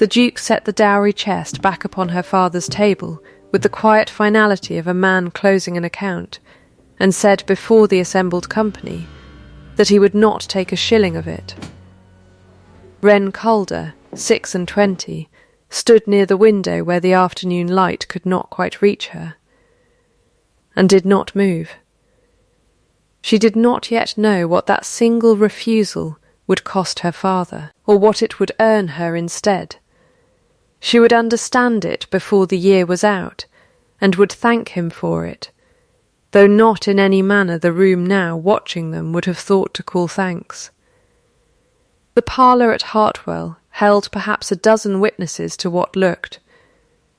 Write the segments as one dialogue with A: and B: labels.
A: The Duke set the dowry chest back upon her father's table with the quiet finality of a man closing an account, and said before the assembled company that he would not take a shilling of it. Wren Calder, 26, stood near the window where the afternoon light could not quite reach her, and did not move. She did not yet know what that single refusal would cost her father, or what it would earn her instead. She would understand it before the year was out, and would thank him for it, though not in any manner the room now watching them would have thought to call thanks. The parlour at Hartwell held perhaps a dozen witnesses to what looked,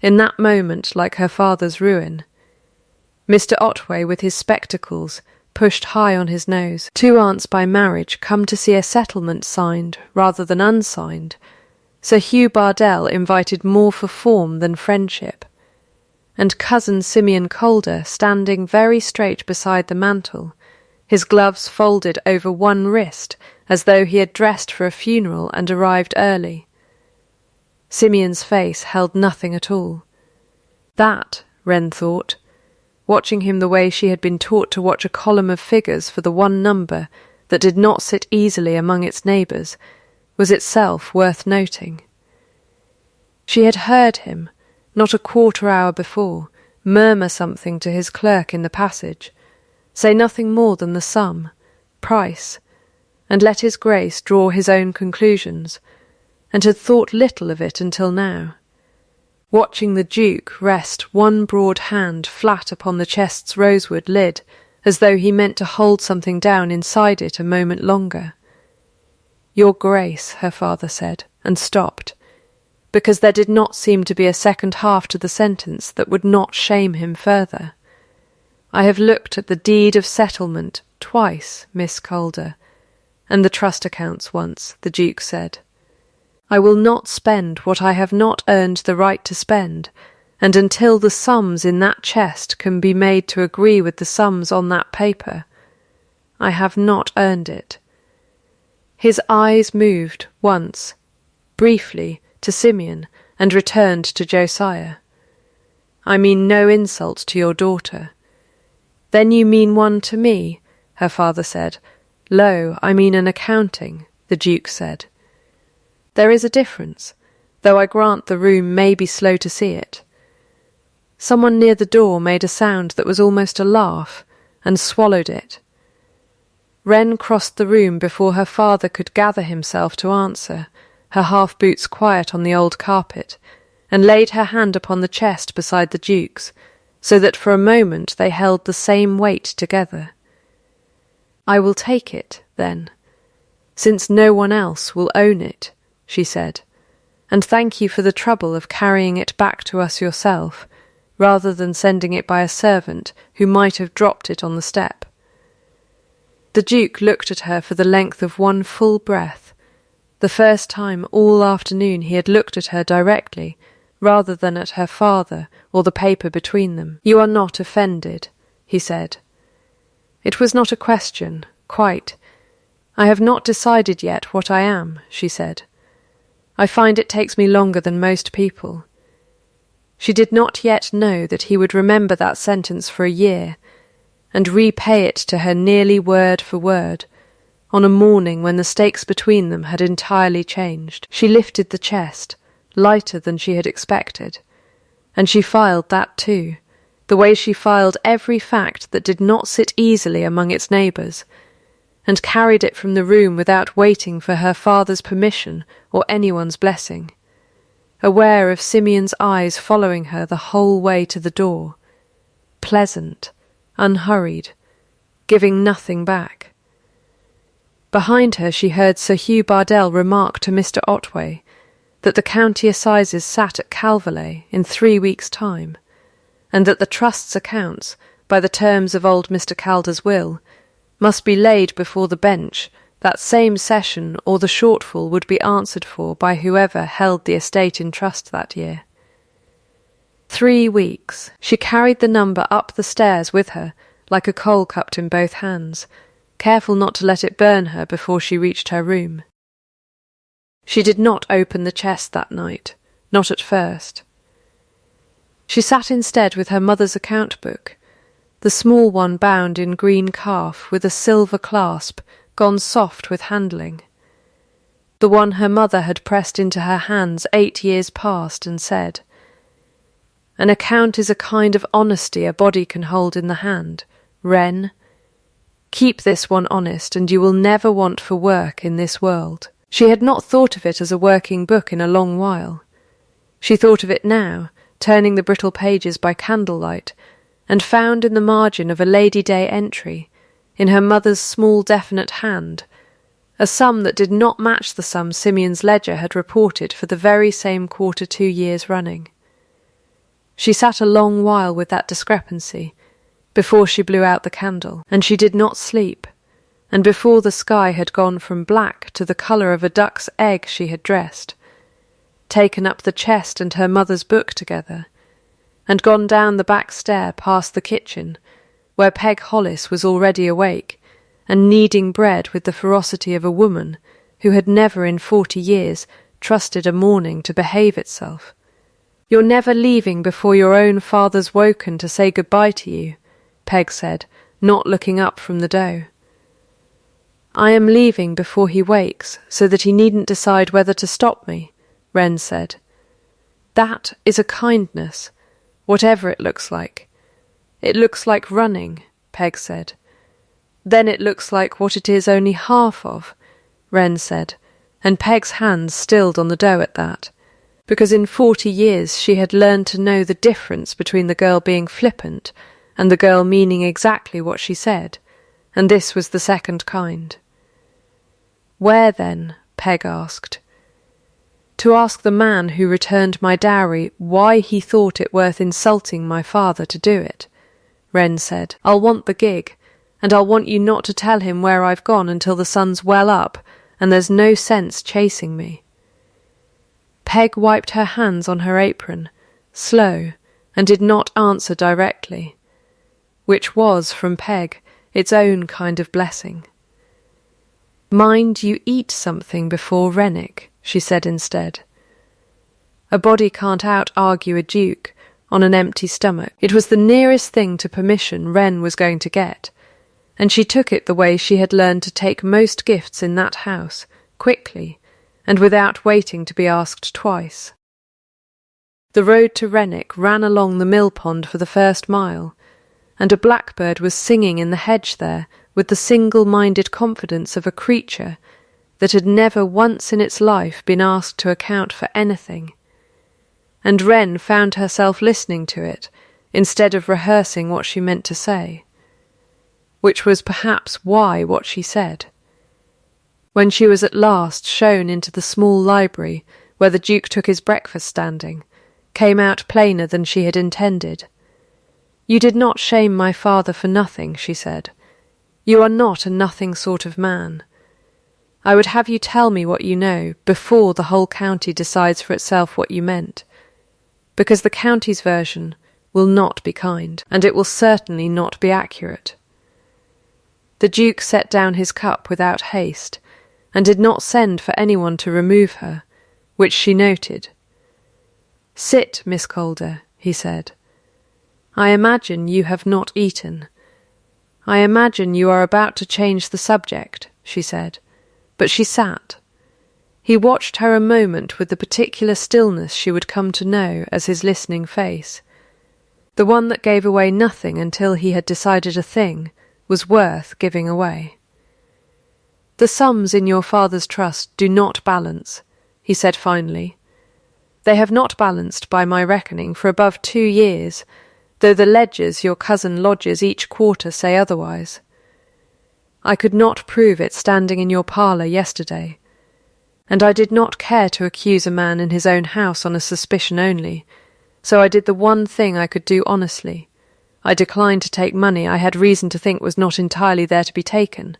A: in that moment, like her father's ruin. Mr. Otway, with his spectacles pushed high on his nose, two aunts by marriage come to see a settlement signed rather than unsigned, Sir Hugh Bardell invited more for form than friendship, and cousin Simeon Calder standing very straight beside the mantel, his gloves folded over one wrist as though he had dressed for a funeral and arrived early. Simeon's face held nothing at all. That, Wren thought, watching him the way she had been taught to watch a column of figures for the one number that did not sit easily among its neighbours, was itself worth noting. She had heard him, not a quarter-hour before, murmur something to his clerk in the passage, say nothing more than the sum, price, and let his Grace draw his own conclusions, and had thought little of it until now. Watching the Duke rest one broad hand flat upon the chest's rosewood lid, as though he meant to hold something down inside it a moment longer. "Your Grace," her father said, and stopped, because there did not seem to be a second half to the sentence that would not shame him further. "I have looked at the deed of settlement twice, Miss Calder, and the trust accounts once," the Duke said. "I will not spend what I have not earned the right to spend, and until the sums in that chest can be made to agree with the sums on that paper, I have not earned it." His eyes moved once, briefly, to Simeon, and returned to Josiah. "I mean no insult to your daughter." "Then you mean one to me," her father said. "Lo, I mean an accounting," the Duke said. "There is a difference, though I grant the room may be slow to see it." Someone near the door made a sound that was almost a laugh, and swallowed it. Wren crossed the room before her father could gather himself to answer, her half-boots quiet on the old carpet, and laid her hand upon the chest beside the Duke's, so that for a moment they held the same weight together. "I will take it, then, since no one else will own it," she said, "and thank you for the trouble of carrying it back to us yourself, rather than sending it by a servant who might have dropped it on the step." The Duke looked at her for the length of one full breath, the first time all afternoon he had looked at her directly, rather than at her father or the paper between them. "You are not offended," he said. "It was not a question, quite. I have not decided yet what I am," she said. "I find it takes me longer than most people." She did not yet know that he would remember that sentence for a year, and repay it to her nearly word for word, on a morning when the stakes between them had entirely changed. She lifted the chest, lighter than she had expected, and she filed that too, the way she filed every fact that did not sit easily among its neighbours, and carried it from the room without waiting for her father's permission or anyone's blessing, aware of Simeon's eyes following her the whole way to the door, pleasant, unhurried, giving nothing back. Behind her she heard Sir Hugh Bardell remark to Mr. Otway that the county assizes sat at Calverley in 3 weeks' time, and that the trust's accounts, by the terms of old Mr. Calder's will, must be laid before the bench that same session, or the shortfall would be answered for by whoever held the estate in trust that year. 3 weeks. She carried the number up the stairs with her, like a coal cupped in both hands, careful not to let it burn her before she reached her room. She did not open the chest that night, not at first. She sat instead with her mother's account book, the small one bound in green calf with a silver clasp gone soft with handling, the one her mother had pressed into her hands 8 years past and said, "An account is a kind of honesty a body can hold in the hand. Wren, keep this one honest, and you will never want for work in this world." She had not thought of it as a working book in a long while. She thought of it now, turning the brittle pages by candlelight, and found in the margin of a Lady Day entry, in her mother's small definite hand, a sum that did not match the sum Simeon's ledger had reported for the very same quarter 2 years running. She sat a long while with that discrepancy, before she blew out the candle, and she did not sleep, and before the sky had gone from black to the colour of a duck's egg she had dressed, taken up the chest and her mother's book together, and gone down the back stair past the kitchen, where Peg Hollis was already awake, and kneading bread with the ferocity of a woman who had never in 40 years trusted a morning to behave itself. "You're never leaving before your own father's woken to say good-bye to you," Peg said, not looking up from the dough. "I am leaving before he wakes, so that he needn't decide whether to stop me," Wren said. "That is a kindness, whatever it looks like." "It looks like running," Peg said. "Then it looks like what it is only half of," Wren said, and Peg's hands stilled on the dough at that, because in 40 years she had learned to know the difference between the girl being flippant and the girl meaning exactly what she said, and this was the second kind. "Where, then?" Peg asked. "To ask the man who returned my dowry why he thought it worth insulting my father to do it," Wren said. "I'll want the gig, and I'll want you not to tell him where I've gone until the sun's well up, and there's no sense chasing me." Peg wiped her hands on her apron, slow, and did not answer directly, which was, from Peg, its own kind of blessing. "Mind you eat something before Rennick," she said instead. A body can't out-argue a duke on an empty stomach. It was the nearest thing to permission Wren was going to get, and she took it the way she had learned to take most gifts in that house, quickly, and without waiting to be asked twice. The road to Rennick ran along the mill pond for the first mile, and a blackbird was singing in the hedge there with the single-minded confidence of a creature that had never once in its life been asked to account for anything, and Wren found herself listening to it instead of rehearsing what she meant to say, which was perhaps why what she said. When she was at last shown into the small library where the Duke took his breakfast standing, came out plainer than she had intended. "You did not shame my father for nothing," she said. "You are not a nothing sort of man. I would have you tell me what you know before the whole county decides for itself what you meant, because the county's version will not be kind, and it will certainly not be accurate." The Duke set down his cup without haste, and did not send for anyone to remove her, which she noted. "Sit, Miss Calder," he said. "I imagine you have not eaten. I imagine you are about to change the subject," she said, but she sat. He watched her a moment with the particular stillness she would come to know as his listening face, the one that gave away nothing until he had decided a thing was worth giving away. "The sums in your father's trust do not balance," he said finally. "They have not balanced by my reckoning for above 2 years, though the ledgers your cousin lodges each quarter say otherwise. I could not prove it standing in your parlour yesterday, and I did not care to accuse a man in his own house on a suspicion only, so I did the one thing I could do honestly. I declined to take money I had reason to think was not entirely there to be taken,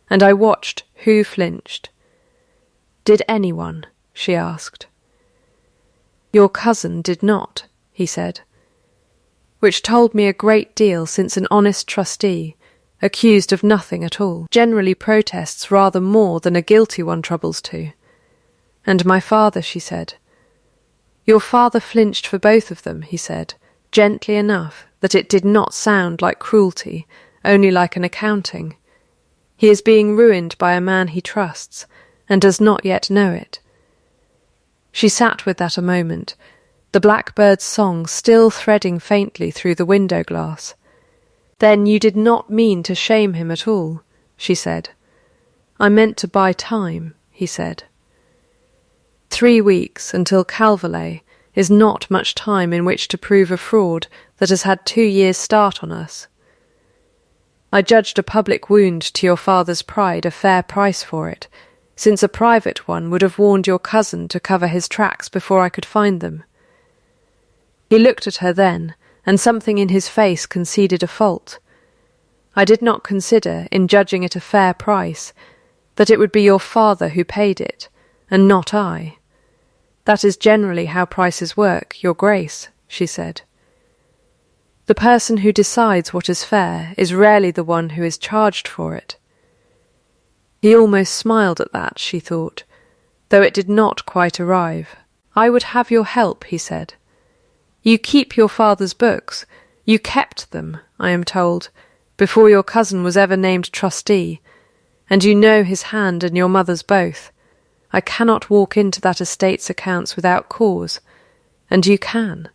A: and I watched who flinched." "Did anyone?" she asked. "Your cousin did not," he said, which told me a great deal, since an honest trustee, accused of nothing at all, generally protests rather more than a guilty one troubles to. "And my father," she said. "Your father flinched for both of them," he said, gently enough that it did not sound like cruelty, only like an accounting. "He is being ruined by a man he trusts, and does not yet know it." She sat with that a moment, the blackbird's song still threading faintly through the window glass. "Then you did not mean to shame him at all," she said. "I meant to buy time," he said. 3 weeks until Calverley is not much time in which to prove a fraud that has had 2 years' start on us. I judged a public wound to your father's pride a fair price for it, since a private one would have warned your cousin to cover his tracks before I could find them. He looked at her then, and something in his face conceded a fault. I did not consider, in judging it a fair price, that it would be your father who paid it, and not I. "That is generally how prices work, your grace," she said. "The person who decides what is fair is rarely the one who is charged for it." He almost smiled at that, she thought, though it did not quite arrive. "I would have your help," he said. "You keep your father's books. You kept them, I am told, before your cousin was ever named trustee, and you know his hand and your mother's both. I cannot walk into that estate's accounts without cause, and you can.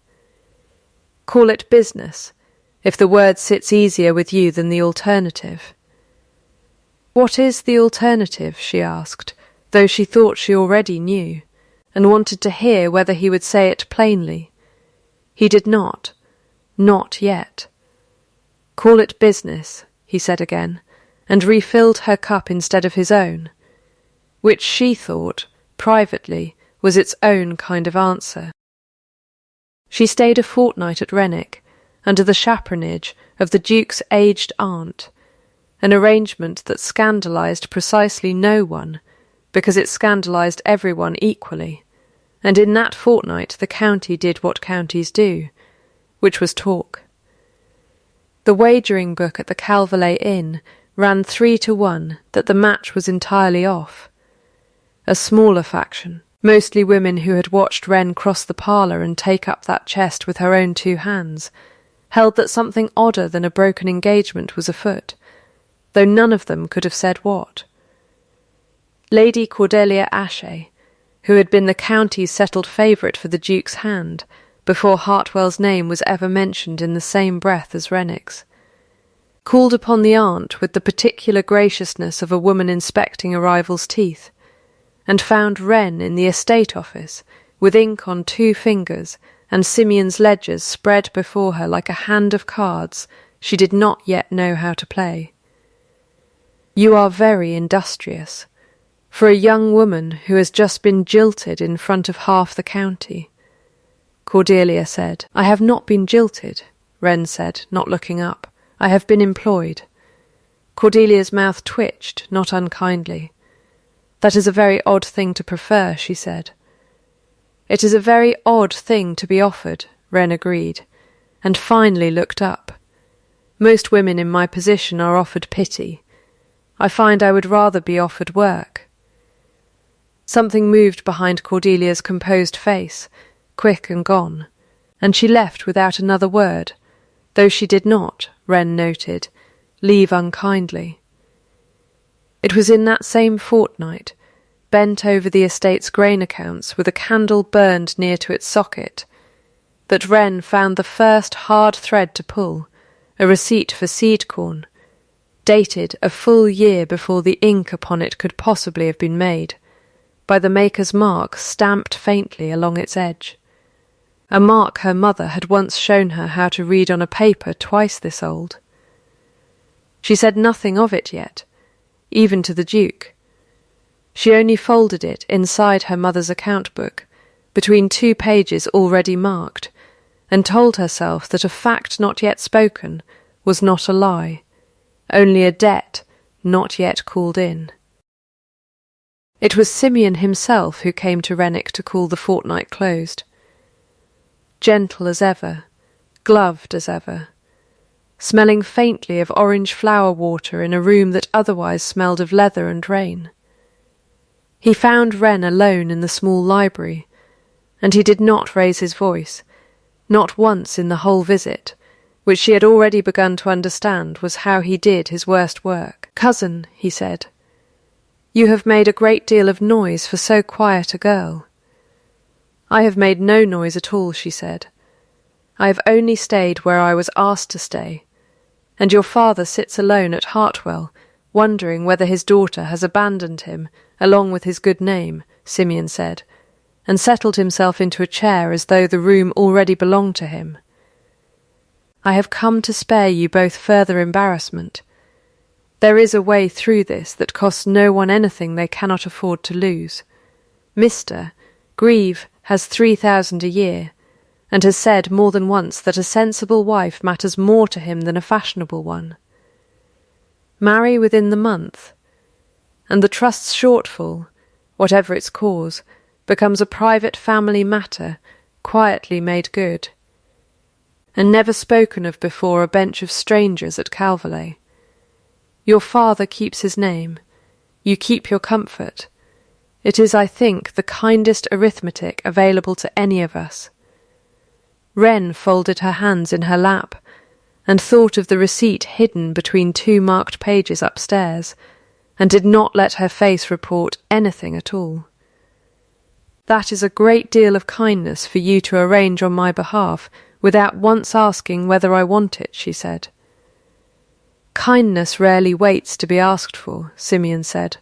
A: Call it business, if the word sits easier with you than the alternative." "What is the alternative?" she asked, though she thought she already knew, and wanted to hear whether he would say it plainly. He did not yet. "Call it business," he said again, and refilled her cup instead of his own, which she thought, privately, was its own kind of answer. She stayed a fortnight at Renwick, under the chaperonage of the Duke's aged aunt, an arrangement that scandalised precisely no one, because it scandalised everyone equally, and in that fortnight the county did what counties do, which was talk. The wagering book at the Calverley Inn ran 3-1 that the match was entirely off. A smaller faction, mostly women who had watched Wren cross the parlour and take up that chest with her own 2 hands, held that something odder than a broken engagement was afoot, though none of them could have said what. Lady Cordelia Ashe, who had been the county's settled favourite for the Duke's hand, before Hartwell's name was ever mentioned in the same breath as Renwick's, called upon the aunt with the particular graciousness of a woman inspecting a rival's teeth, and found Wren in the estate office, with ink on 2 fingers and Simeon's ledgers spread before her like a hand of cards she did not yet know how to play. "You are very industrious, for a young woman who has just been jilted in front of half the county," Cordelia said. "I have not been jilted," Wren said, not looking up. "I have been employed." Cordelia's mouth twitched, not unkindly. "That is a very odd thing to prefer," she said. "It is a very odd thing to be offered," Wren agreed, and finally looked up. "Most women in my position are offered pity. I find I would rather be offered work." Something moved behind Cordelia's composed face, quick and gone, and she left without another word, though she did not, Wren noted, leave unkindly. It was in that same fortnight, bent over the estate's grain accounts with a candle burned near to its socket, that Wren found the first hard thread to pull, a receipt for seed corn, dated a full year before the ink upon it could possibly have been made, by the maker's mark stamped faintly along its edge, a mark her mother had once shown her how to read on a paper twice this old. She said nothing of it yet, even to the Duke. She only folded it inside her mother's account book, between 2 pages already marked, and told herself that a fact not yet spoken was not a lie, only a debt not yet called in. It was Simeon himself who came to Renwick to call the fortnight closed. Gentle as ever, gloved as ever, smelling faintly of orange flower water in a room that otherwise smelled of leather and rain. He found Wren alone in the small library, and he did not raise his voice, not once in the whole visit, which she had already begun to understand was how he did his worst work. "Cousin," he said, "you have made a great deal of noise for so quiet a girl." "I have made no noise at all," she said. "I have only stayed where I was asked to stay, and your father sits alone at Hartwell, wondering whether his daughter has abandoned him along with his good name," Simeon said, and settled himself into a chair as though the room already belonged to him. "I have come to spare you both further embarrassment. There is a way through this that costs no one anything they cannot afford to lose. Mr. Grieve has 3,000 a year, and has said more than once that a sensible wife matters more to him than a fashionable one. Marry within the month, and the trust's shortfall, whatever its cause, becomes a private family matter, quietly made good, and never spoken of before a bench of strangers at Calverley. Your father keeps his name, you keep your comfort. It is, I think, the kindest arithmetic available to any of us." Wren folded her hands in her lap, and thought of the receipt hidden between 2 marked pages upstairs, and did not let her face report anything at all. "That is a great deal of kindness for you to arrange on my behalf without once asking whether I want it," she said. "Kindness rarely waits to be asked for," Simeon said.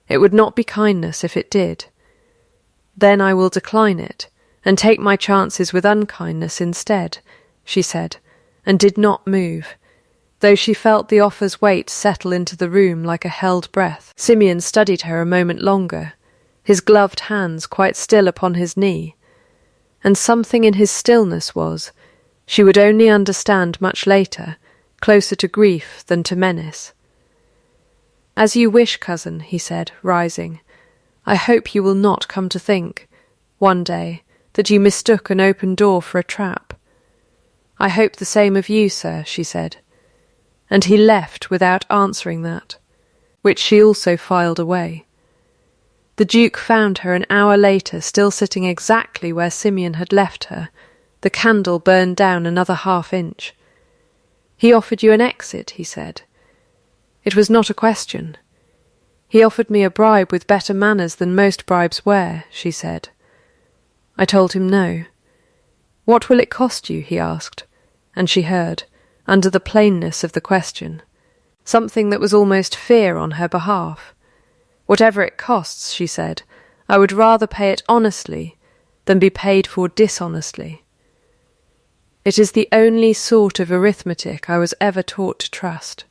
A: "It would not be kindness if it did. Then I will decline it, and take my chances with unkindness instead," she said, and did not move, though she felt the offer's weight settle into the room like a held breath. Simeon studied her a moment longer, his gloved hands quite still upon his knee, and something in his stillness was, she would only understand much later, closer to grief than to menace. "As you wish, cousin," he said, rising. "I hope you will not come to think, one day, that you mistook an open door for a trap." "I hope the same of you, sir," she said, and he left without answering that, which she also filed away. The Duke found her an hour later still sitting exactly where Simeon had left her, the candle burned down another half-inch. "He offered you an exit," he said. "It was not a question. He offered me a bribe with better manners than most bribes wear," she said. I told him no. "What will it cost you?" he asked, and she heard, under the plainness of the question, something that was almost fear on her behalf. "Whatever it costs," she said, "I would rather pay it honestly than be paid for dishonestly. It is the only sort of arithmetic I was ever taught to trust."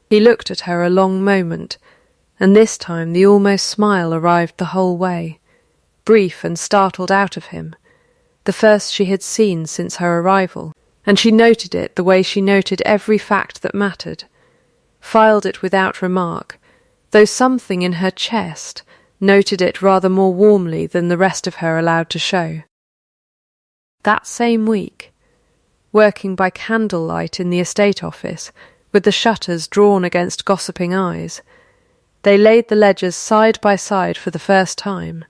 A: He looked at her a long moment, and this time the almost smile arrived the whole way, brief and startled out of him, the first she had seen since her arrival, and she noted it the way she noted every fact that mattered, filed it without remark, though something in her chest noted it rather more warmly than the rest of her allowed to show. That same week, working by candlelight in the estate office, with the shutters drawn against gossiping eyes, they laid the ledgers side by side for the first time,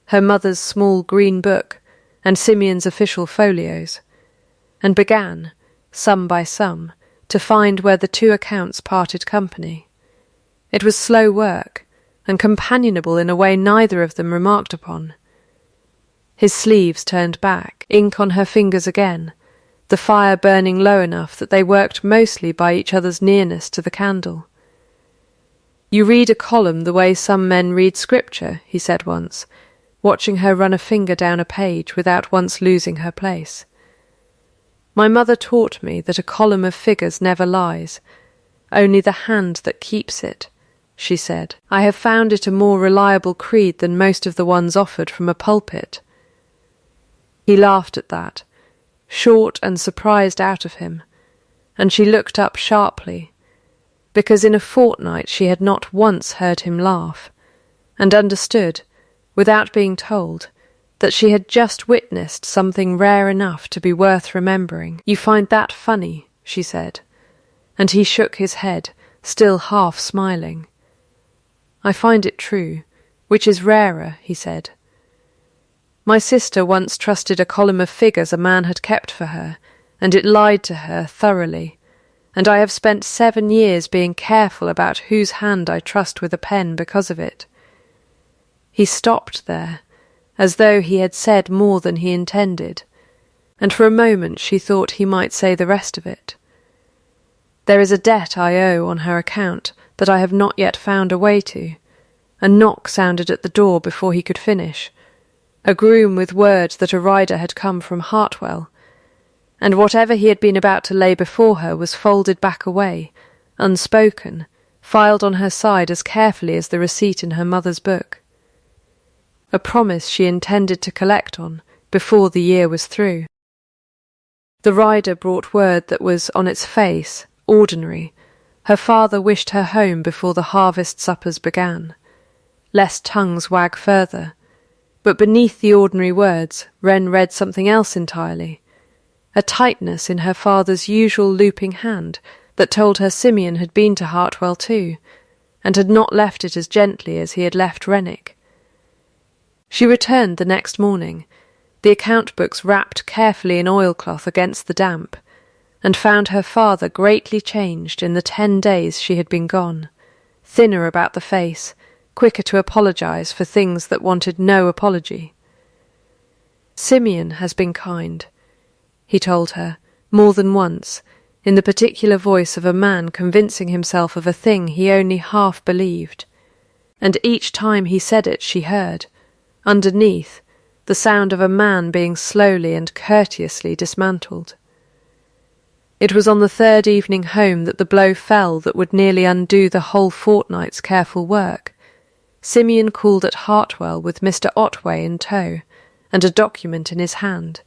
A: her mother's small green book and Simeon's official folios, and began, sum by sum, to find where the 2 accounts parted company. It was slow work, and companionable in a way neither of them remarked upon. His sleeves turned back, ink on her fingers again, the fire burning low enough that they worked mostly by each other's nearness to the candle. "You read a column the way some men read scripture," he said once, watching her run a finger down a page without once losing her place. "My mother taught me that a column of figures never lies, only the hand that keeps it," she said. "I have found it a more reliable creed than most of the ones offered from a pulpit." He laughed at that, short and surprised out of him, and she looked up sharply, because in a fortnight she had not once heard him laugh, and understood, without being told, that she had just witnessed something rare enough to be worth remembering. "You find that funny," she said, and he shook his head, still half smiling. I find it true, which is rarer, he said. My sister once trusted a column of figures a man had kept for her, and it lied to her thoroughly, and I have spent 7 years being careful about whose hand I trust with a pen because of it. He stopped there, as though he had said more than he intended, and for a moment she thought he might say the rest of it. There is a debt I owe on her account that I have not yet found a way to. A knock sounded at the door before he could finish, a groom with word that a rider had come from Hartwell, and whatever he had been about to lay before her was folded back away, unspoken, filed on her side as carefully as the receipt in her mother's book. A promise she intended to collect on before the year was through. The rider brought word that was, on its face, ordinary. Her father wished her home before the harvest suppers began, lest tongues wag further. But beneath the ordinary words, Wren read something else entirely, a tightness in her father's usual looping hand that told her Simeon had been to Hartwell too, and had not left it as gently as he had left Rennick. She returned the next morning, the account books wrapped carefully in oilcloth against the damp, and found her father greatly changed in the 10 days she had been gone, thinner about the face, quicker to apologize for things that wanted no apology. Simeon has been kind, he told her, more than once, in the particular voice of a man convincing himself of a thing he only half believed, and each time he said it she heard, underneath, the sound of a man being slowly and courteously dismantled. It was on the 3rd evening home that the blow fell that would nearly undo the whole fortnight's careful work. Simeon called at Hartwell with Mr. Otway in tow, and a document in his hand,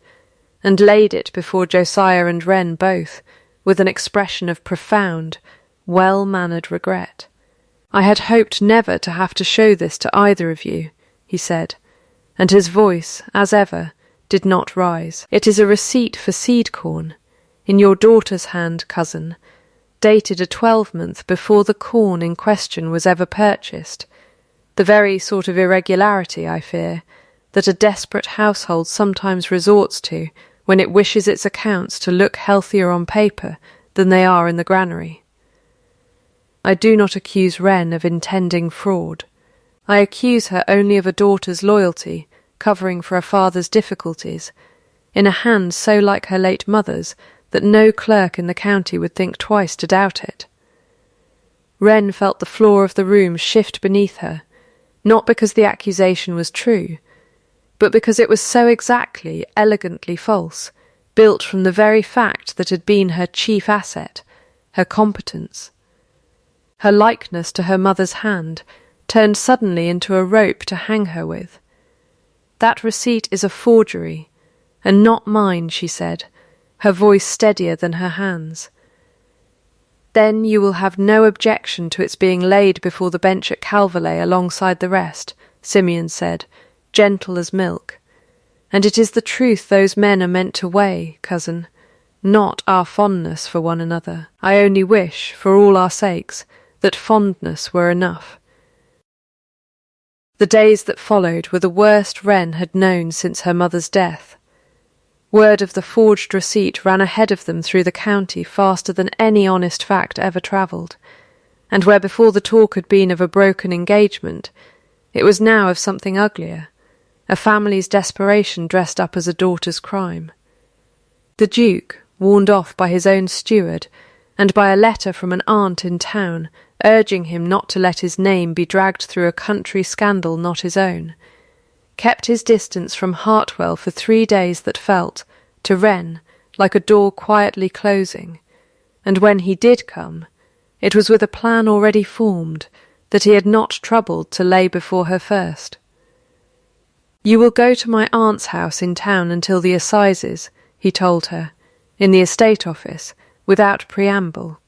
A: and laid it before Josiah and Wren both, with an expression of profound, well-mannered regret. "I had hoped never to have to show this to either of you," he said, and his voice, as ever, did not rise. "It is a receipt for seed corn, in your daughter's hand, cousin, dated a 12-month before the corn in question was ever purchased, the very sort of irregularity, I fear, that a desperate household sometimes resorts to when it wishes its accounts to look healthier on paper than they are in the granary. I do not accuse Wren of intending fraud. I accuse her only of a daughter's loyalty, covering for a father's difficulties, in a hand so like her late mother's that no clerk in the county would think twice to doubt it." Wren felt the floor of the room shift beneath her, not because the accusation was true, but because it was so exactly, elegantly false, built from the very fact that had been her chief asset, her competence. Her likeness to her mother's hand turned suddenly into a rope to hang her with. "That receipt is a forgery, and not mine," she said, her voice steadier than her hands. "Then you will have no objection to its being laid before the bench at Calverley alongside the rest," Simeon said, gentle as milk. "And it is the truth those men are meant to weigh, cousin, not our fondness for one another. I only wish, for all our sakes, that fondness were enough." The days that followed were the worst Wren had known since her mother's death. Word of the forged receipt ran ahead of them through the county faster than any honest fact ever travelled, and where before the talk had been of a broken engagement, it was now of something uglier, a family's desperation dressed up as a daughter's crime. The Duke, warned off by his own steward, and by a letter from an aunt in town urging him not to let his name be dragged through a country scandal not his own, kept his distance from Hartwell for 3 days that felt, to Wren, like a door quietly closing, and when he did come, it was with a plan already formed that he had not troubled to lay before her first. "You will go to my aunt's house in town until the assizes," he told her, in the estate office, without preamble.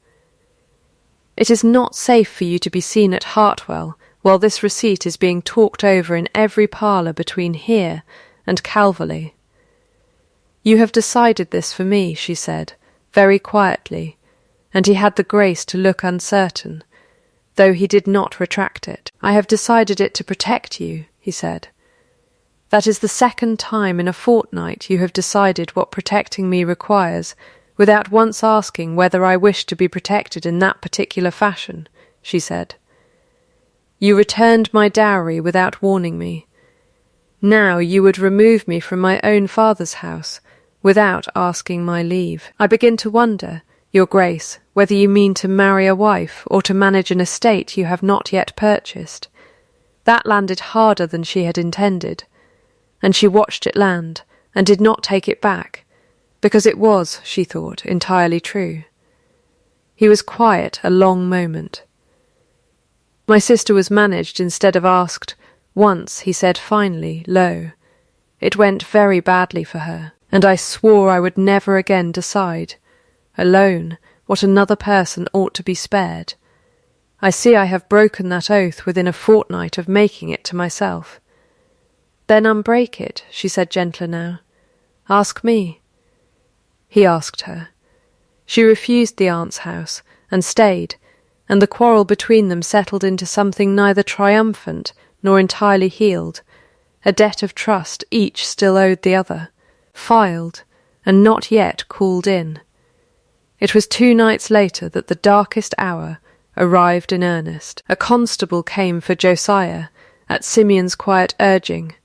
A: "It is not safe for you to be seen at Hartwell while this receipt is being talked over in every parlour between here and Calverley." "You have decided this for me," she said, very quietly, and he had the grace to look uncertain. though he did not retract it. "I have decided it to protect you," he said. "That is the second time in a fortnight you have decided what protecting me requires, without once asking whether I wish to be protected in that particular fashion," she said. "You returned my dowry without warning me. Now you would remove me from my own father's house, without asking my leave. I begin to wonder, Your Grace, whether you mean to marry a wife or to manage an estate you have not yet purchased." That landed harder than she had intended, and she watched it land and did not take it back, because it was, she thought, entirely true. He was quiet a long moment. "My sister was managed instead of asked. Once," he said finally, low. "It went very badly for her, and I swore I would never again decide, alone, what another person ought to be spared. I see I have broken that oath within a fortnight of making it to myself." "Then unbreak it," she said gentler now. "Ask me." He asked her. She refused the aunt's house, and stayed, and the quarrel between them settled into something neither triumphant nor entirely healed, a debt of trust each still owed the other, filed, and not yet called in. It was 2 nights later that the darkest hour arrived in earnest. A constable came for Josiah, at Simeon's quiet urging,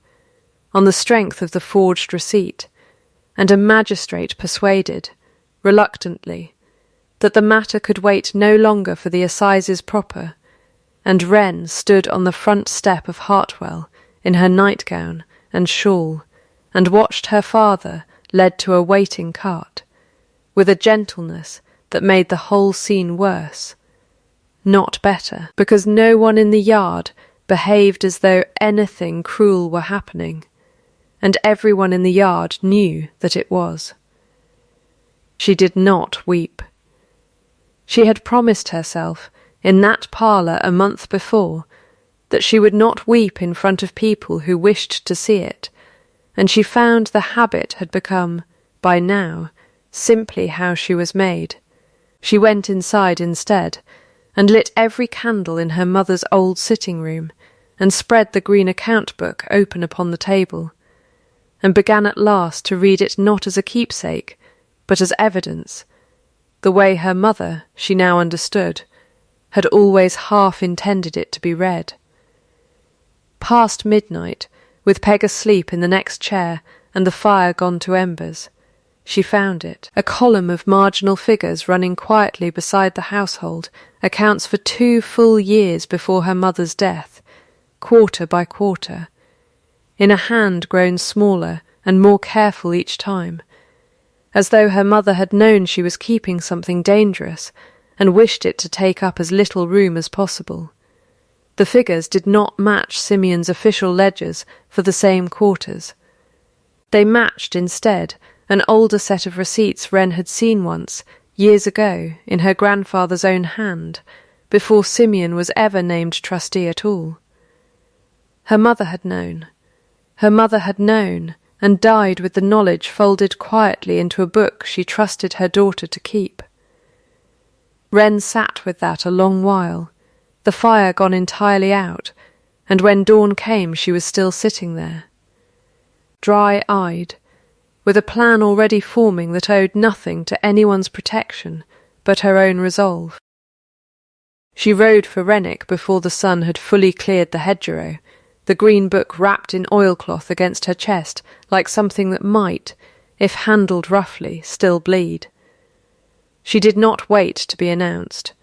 A: on the strength of the forged receipt, and a magistrate persuaded, reluctantly, that the matter could wait no longer for the assizes proper, and Wren stood on the front step of Hartwell in her nightgown and shawl, and watched her father led to a waiting cart, with a gentleness that made the whole scene worse, not better, because no one in the yard behaved as though anything cruel were happening, and everyone in the yard knew that it was. She did not weep. She had promised herself, in that parlour a month before, that she would not weep in front of people who wished to see it, and she found the habit had become, by now, simply how she was made. She went inside instead, and lit every candle in her mother's old sitting-room, and spread the green account book open upon the table, and began at last to read it not as a keepsake, but as evidence, the way her mother, she now understood, had always half intended it to be read. Past midnight, with Peg asleep in the next chair and the fire gone to embers, she found it. A column of marginal figures running quietly beside the household accounts for 2 full years before her mother's death, quarter by quarter, in a hand grown smaller and more careful each time, as though her mother had known she was keeping something dangerous and wished it to take up as little room as possible. The figures did not match Simeon's official ledgers for the same quarters. They matched, instead, an older set of receipts Wren had seen once, years ago, in her grandfather's own hand, before Simeon was ever named trustee at all. Her mother had known. Her mother had known, and died with the knowledge folded quietly into a book she trusted her daughter to keep. Wren sat with that a long while, the fire gone entirely out, and when dawn came she was still sitting there, dry-eyed, with a plan already forming that owed nothing to anyone's protection but her own resolve. She rode for Renwick before the sun had fully cleared the hedgerow, the green book wrapped in oilcloth against her chest like something that might, if handled roughly, still bleed. She did not wait to be announced.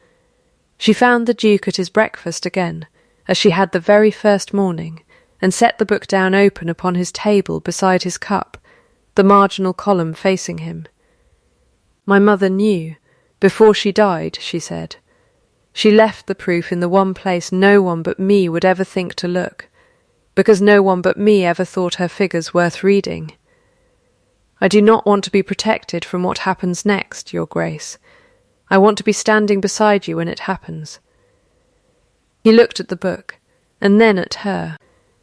A: She found the Duke at his breakfast again, as she had the very first morning, and set the book down open upon his table beside his cup, the marginal column facing him. "My mother knew, before she died," she said. "She left the proof in the one place no one but me would ever think to look, because no one but me ever thought her figures worth reading. I do not want to be protected from what happens next, Your Grace. I want to be standing beside you when it happens." He looked at the book, and then at her,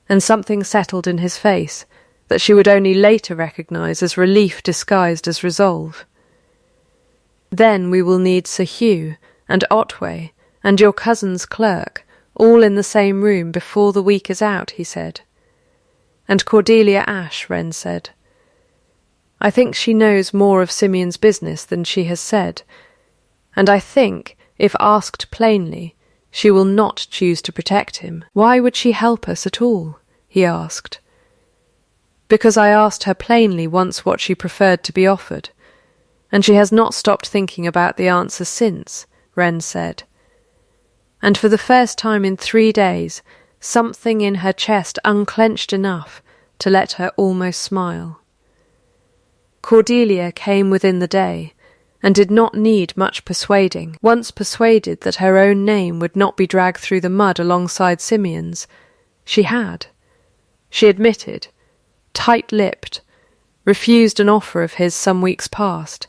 A: and something settled in his face that she would only later recognise as relief disguised as resolve. "Then we will need Sir Hugh, and Otway, and your cousin's clerk, all in the same room before the week is out, he said. And Cordelia Ashe, Wren said. I think she knows more of Simeon's business than she has said, and I think, if asked plainly, she will not choose to protect him. Why would she help us at all? He asked. Because I asked her plainly once what she preferred to be offered, and she has not stopped thinking about the answer since, Wren said. And for the first time in 3 days, something in her chest unclenched enough to let her almost smile. Cordelia came within the day, and did not need much persuading. Once persuaded that her own name would not be dragged through the mud alongside Simeon's, she had. She admitted, tight-lipped, refused an offer of his some weeks past,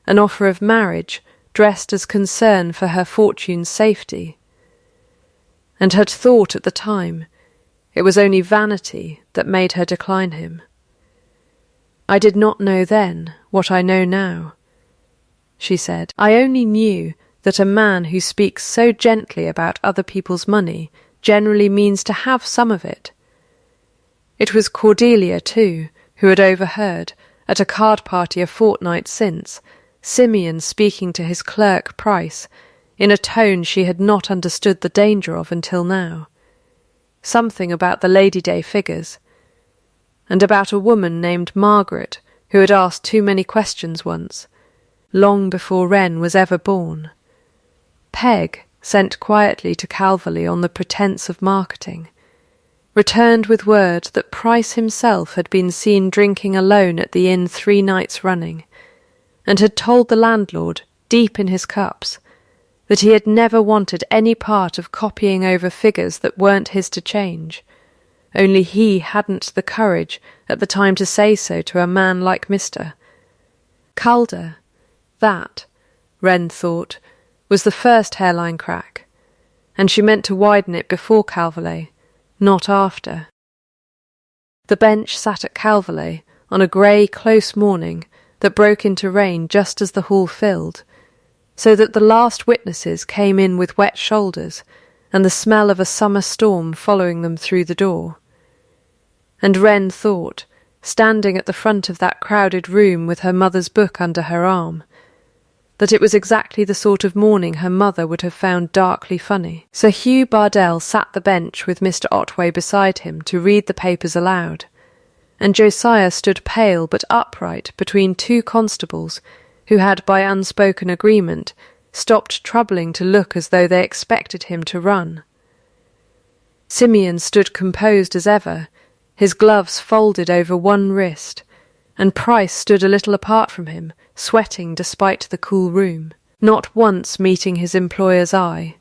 A: an offer of marriage dressed as concern for her fortune's safety, and had thought at the time it was only vanity that made her decline him. I did not know then what I know now, she said. I only knew that a man who speaks so gently about other people's money generally means to have some of it. It was Cordelia, too, who had overheard, at a card party a fortnight since, Simeon speaking to his clerk Price, in a tone she had not understood the danger of until now. Something about the Lady Day figures, and about a woman named Margaret who had asked too many questions once, long before Wren was ever born. Peg, sent quietly to Calverley on the pretence of marketing, returned with word that Price himself had been seen drinking alone at the inn 3 nights running, and had told the landlord, deep in his cups, that he had never wanted any part of copying over figures that weren't his to change, only he hadn't the courage at the time to say so to a man like Mr. Calder. That, Wren thought, was the first hairline crack, and she meant to widen it before Calverley, not after. The bench sat at Calverley on a grey, close morning that broke into rain just as the hall filled, so that the last witnesses came in with wet shoulders and the smell of a summer storm following them through the door. And Wren thought, standing at the front of that crowded room with her mother's book under her arm, that it was exactly the sort of morning her mother would have found darkly funny. Sir Hugh Bardell sat the bench with Mr. Otway beside him to read the papers aloud, and Josiah stood pale but upright between 2 constables who had by unspoken agreement stopped troubling to look as though they expected him to run. Simeon stood composed as ever, his gloves folded over one wrist, and Price stood a little apart from him, sweating despite the cool room, not once meeting his employer's eye.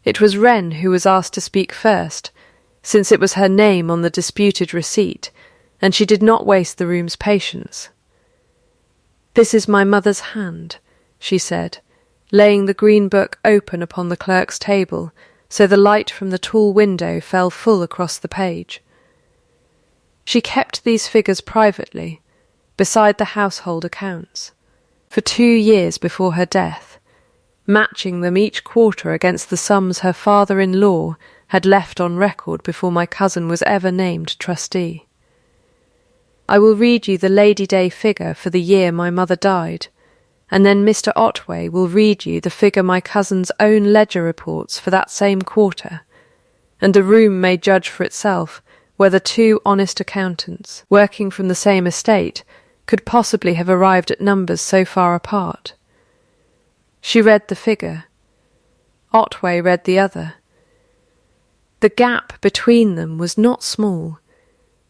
A: It was Wren who was asked to speak first, since it was her name on the disputed receipt, and she did not waste the room's patience. "This is my mother's hand," she said, laying the green book open upon the clerk's table, so the light from the tall window fell full across the page. She kept these figures privately, beside the household accounts, for 2 years before her death, matching them each quarter against the sums her father-in-law had left on record before my cousin was ever named trustee. I will read you the Lady Day figure for the year my mother died, and then Mr. Otway will read you the figure my cousin's own ledger reports for that same quarter, and the room may judge for itself whether 2 honest accountants, working from the same estate, could possibly have arrived at numbers so far apart. She read the figure. Otway read the other. The gap between them was not small,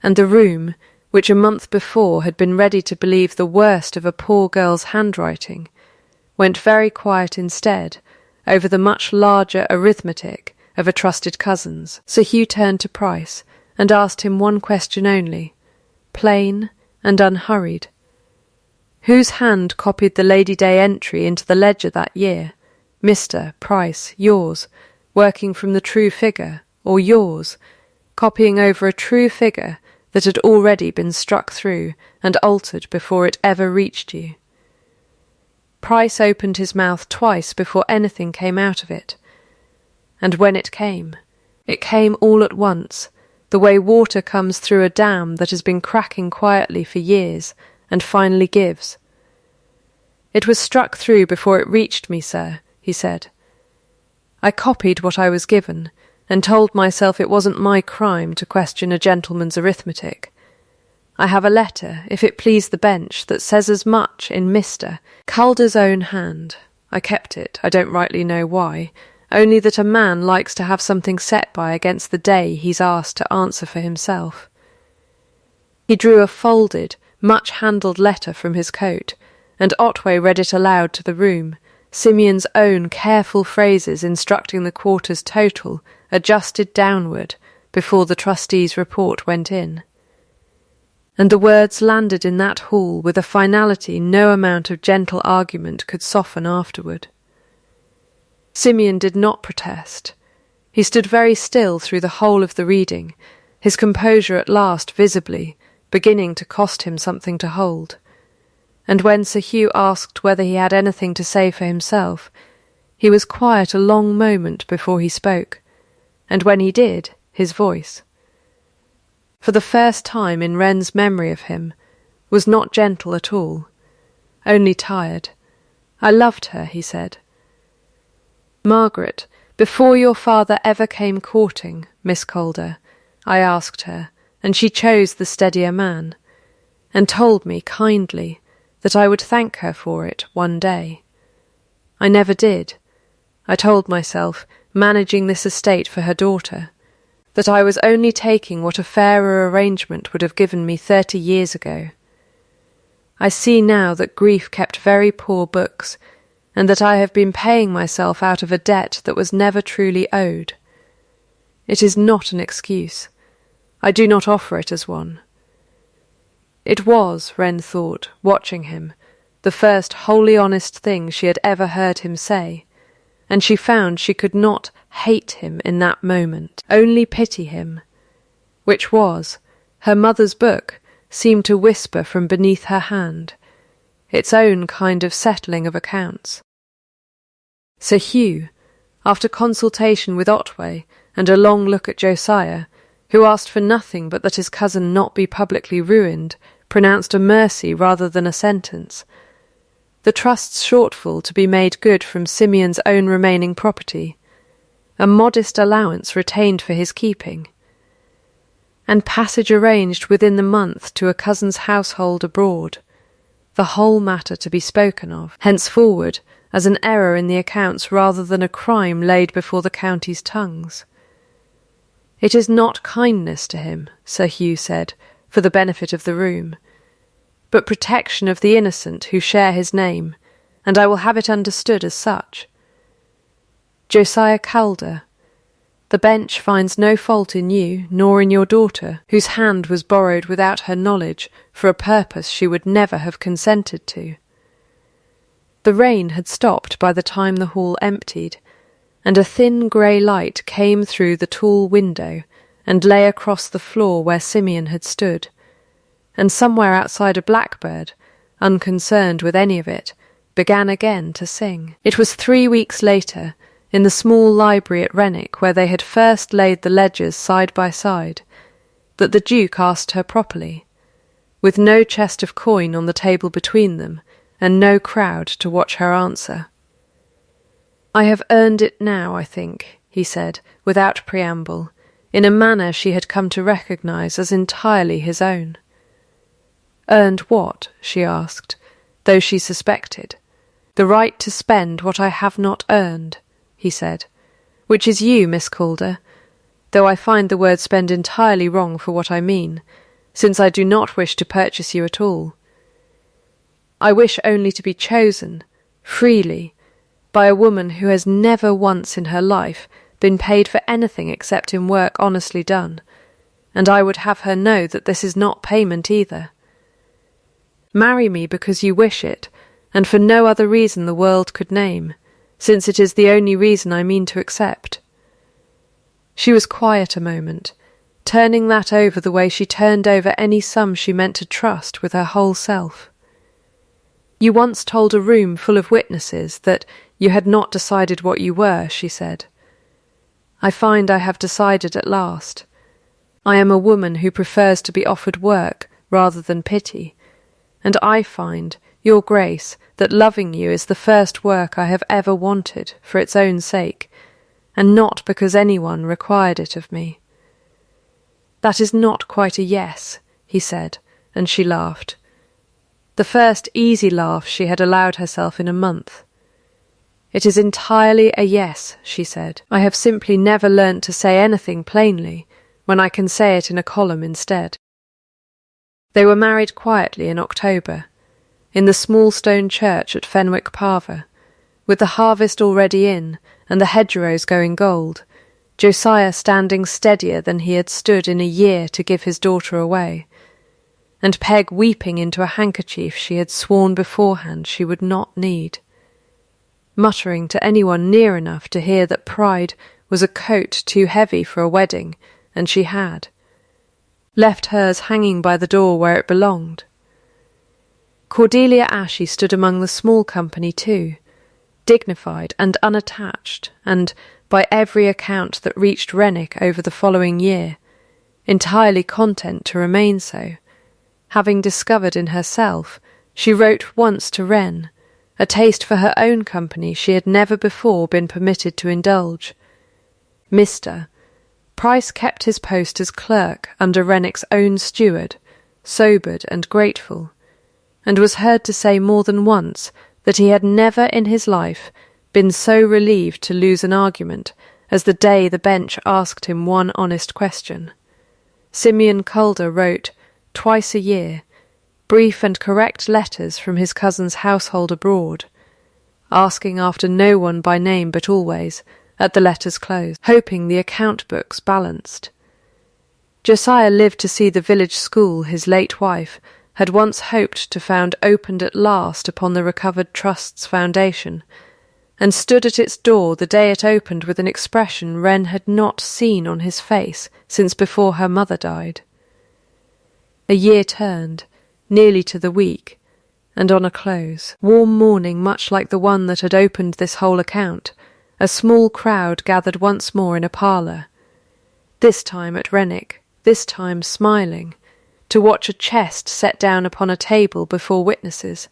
A: and the room, which a month before had been ready to believe the worst of a poor girl's handwriting, went very quiet instead over the much larger arithmetic of a trusted cousin's. Sir Hugh turned to Price and asked him one question only, plain and unhurried. Whose hand copied the Lady Day entry into the ledger that year? Mr. Price, yours, working from the true figure, or yours, copying over a true figure that had already been struck through and altered before it ever reached you? Price opened his mouth twice before anything came out of it. And when it came all at once, the way water comes through a dam that has been cracking quietly for years and finally gives. "It was struck through before it reached me, sir," he said. I copied what I was given and told myself it wasn't my crime to question a gentleman's arithmetic. I have a letter, if it please the bench, that says as much in Mr. Calder's own hand. I kept it, I don't rightly know why, only that a man likes to have something set by against the day he's asked to answer for himself. He drew a folded, much-handled letter from his coat, and Otway read it aloud to the room, Simeon's own careful phrases instructing the quarter's total, adjusted downward, before the trustee's report went in. And the words landed in that hall with a finality no amount of gentle argument could soften afterward. Simeon did not protest. He stood very still through the whole of the reading, his composure at last visibly, beginning to cost him something to hold. And when Sir Hugh asked whether he had anything to say for himself, he was quiet a long moment before he spoke, and when he did, his voice, for the first time in Wren's memory of him, was not gentle at all, only tired. "I loved her," he said. "Margaret, before your father ever came courting, Miss Calder, I asked her, and she chose the steadier man, and told me kindly that I would thank her for it one day. I never did. I told myself, managing this estate for her daughter, that I was only taking what a fairer arrangement would have given me 30 years ago. I see now that grief kept very poor books, and that I have been paying myself out of a debt that was never truly owed. It is not an excuse. I do not offer it as one." It was, Wren thought, watching him, the first wholly honest thing she had ever heard him say, and she found she could not hate him in that moment, only pity him, which was, her mother's book seemed to whisper from beneath her hand, its own kind of settling of accounts. Sir Hugh, after consultation with Otway and a long look at Josiah, who asked for nothing but that his cousin not be publicly ruined, pronounced a mercy rather than a sentence. The trust's shortfall to be made good from Simeon's own remaining property, a modest allowance retained for his keeping, and passage arranged within the month to a cousin's household abroad, the whole matter to be spoken of, henceforward, as an error in the accounts rather than a crime laid before the county's tongues. "It is not kindness to him," Sir Hugh said, for the benefit of the room, "but protection of the innocent who share his name, and I will have it understood as such. Josiah Calder, the bench finds no fault in you, nor in your daughter, whose hand was borrowed without her knowledge for a purpose she would never have consented to." The rain had stopped by the time the hall emptied, and a thin grey light came through the tall window and lay across the floor where Simeon had stood, and somewhere outside a blackbird, unconcerned with any of it, began again to sing. It was 3 weeks later, in the small library at Renwick, where they had first laid the ledgers side by side, that the Duke asked her properly, with no chest of coin on the table between them, and no crowd to watch her answer. "I have earned it now, I think," he said, without preamble, in a manner she had come to recognise as entirely his own. "Earned what?" she asked, though she suspected. "The right to spend what I have not earned," he said, "which is you, Miss Calder, though I find the word spend entirely wrong for what I mean, since I do not wish to purchase you at all. I wish only to be chosen, freely, by a woman who has never once in her life been paid for anything except in work honestly done, and I would have her know that this is not payment either. Marry me because you wish it, and for no other reason the world could name, since it is the only reason I mean to accept." She was quiet a moment, turning that over the way she turned over any sum she meant to trust with her whole self. You once told a room full of witnesses that you had not decided what you were, she said. I find I have decided at last. I am a woman who prefers to be offered work rather than pity, and I find, Your Grace, that loving you is the first work I have ever wanted for its own sake, and not because anyone required it of me. That is not quite a yes, he said, and she laughed. The first easy laugh she had allowed herself in a month. It is entirely a yes, she said. I have simply never learnt to say anything plainly, when I can say it in a column instead. They were married quietly in October, in the small stone church at Fenwick Parva, with the harvest already in and the hedgerows going gold, Josiah standing steadier than he had stood in a year to give his daughter away, and Peg weeping into a handkerchief she had sworn beforehand she would not need, muttering to anyone near enough to hear that pride was a coat too heavy for a wedding, and she had left hers hanging by the door where it belonged. Cordelia Ashey stood among the small company too, dignified and unattached, and, by every account that reached Rennick over the following year, entirely content to remain so. Having discovered in herself, she wrote once to Wren, a taste for her own company she had never before been permitted to indulge. Mr. Price kept his post as clerk under Rennick's own steward, sobered and grateful, and was heard to say more than once that he had never in his life been so relieved to lose an argument as the day the bench asked him one honest question. Simeon Calder wrote, twice a year, brief and correct letters from his cousin's household abroad, asking after no one by name but always, at the letter's close, hoping the account books balanced. Josiah lived to see the village school his late wife had once hoped to found opened at last upon the recovered trust's foundation, and stood at its door the day it opened with an expression Wren had not seen on his face since before her mother died. A year turned, nearly to the week, and on a close, warm morning much like the one that had opened this whole account, a small crowd gathered once more in a parlour, this time at Rennick, this time smiling, to watch a chest set down upon a table before witnesses.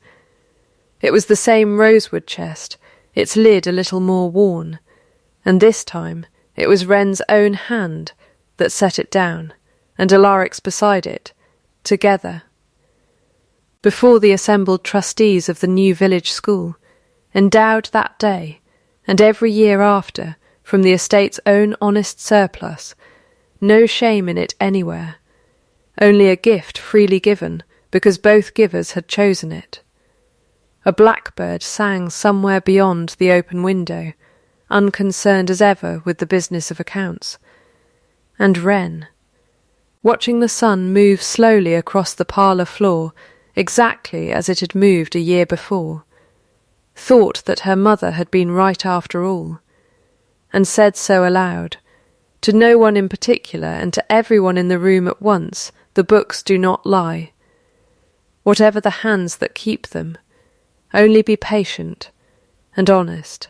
A: It was the same rosewood chest, its lid a little more worn, and this time it was Wren's own hand that set it down, and Alaric's beside it, together, before the assembled trustees of the new village school, endowed that day, and every year after, from the estate's own honest surplus, no shame in it anywhere, only a gift freely given, because both givers had chosen it. A blackbird sang somewhere beyond the open window, unconcerned as ever with the business of accounts. And Wren, watching the sun move slowly across the parlour floor, exactly as it had moved a year before, thought that her mother had been right after all, and said so aloud, to no one in particular and to everyone in the room at once, the books do not lie. Whatever the hands that keep them, only be patient and honest.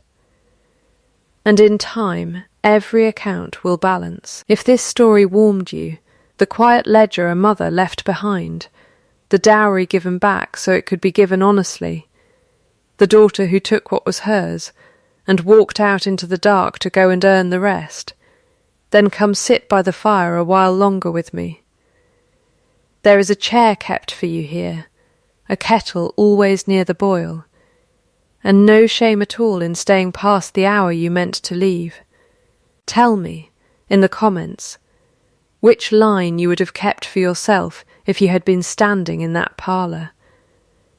A: And in time every account will balance. If this story warmed you, the quiet ledger a mother left behind, the dowry given back so it could be given honestly, the daughter who took what was hers and walked out into the dark to go and earn the rest, then come sit by the fire a while longer with me. There is a chair kept for you here, a kettle always near the boil, and no shame at all in staying past the hour you meant to leave. Tell me, in the comments, which line you would have kept for yourself if you had been standing in that parlour,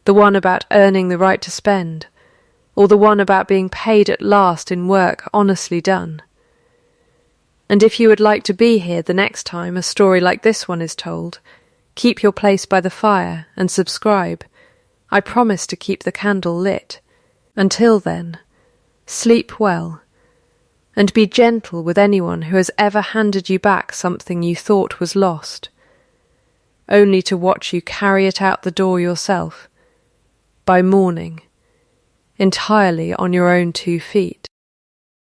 A: the one about earning the right to spend, or the one about being paid at last in work honestly done. And if you would like to be here the next time a story like this one is told, keep your place by the fire and subscribe. I promise to keep the candle lit. Until then, sleep well, and be gentle with anyone who has ever handed you back something you thought was lost, only to watch you carry it out the door yourself, by morning, entirely on your own 2 feet.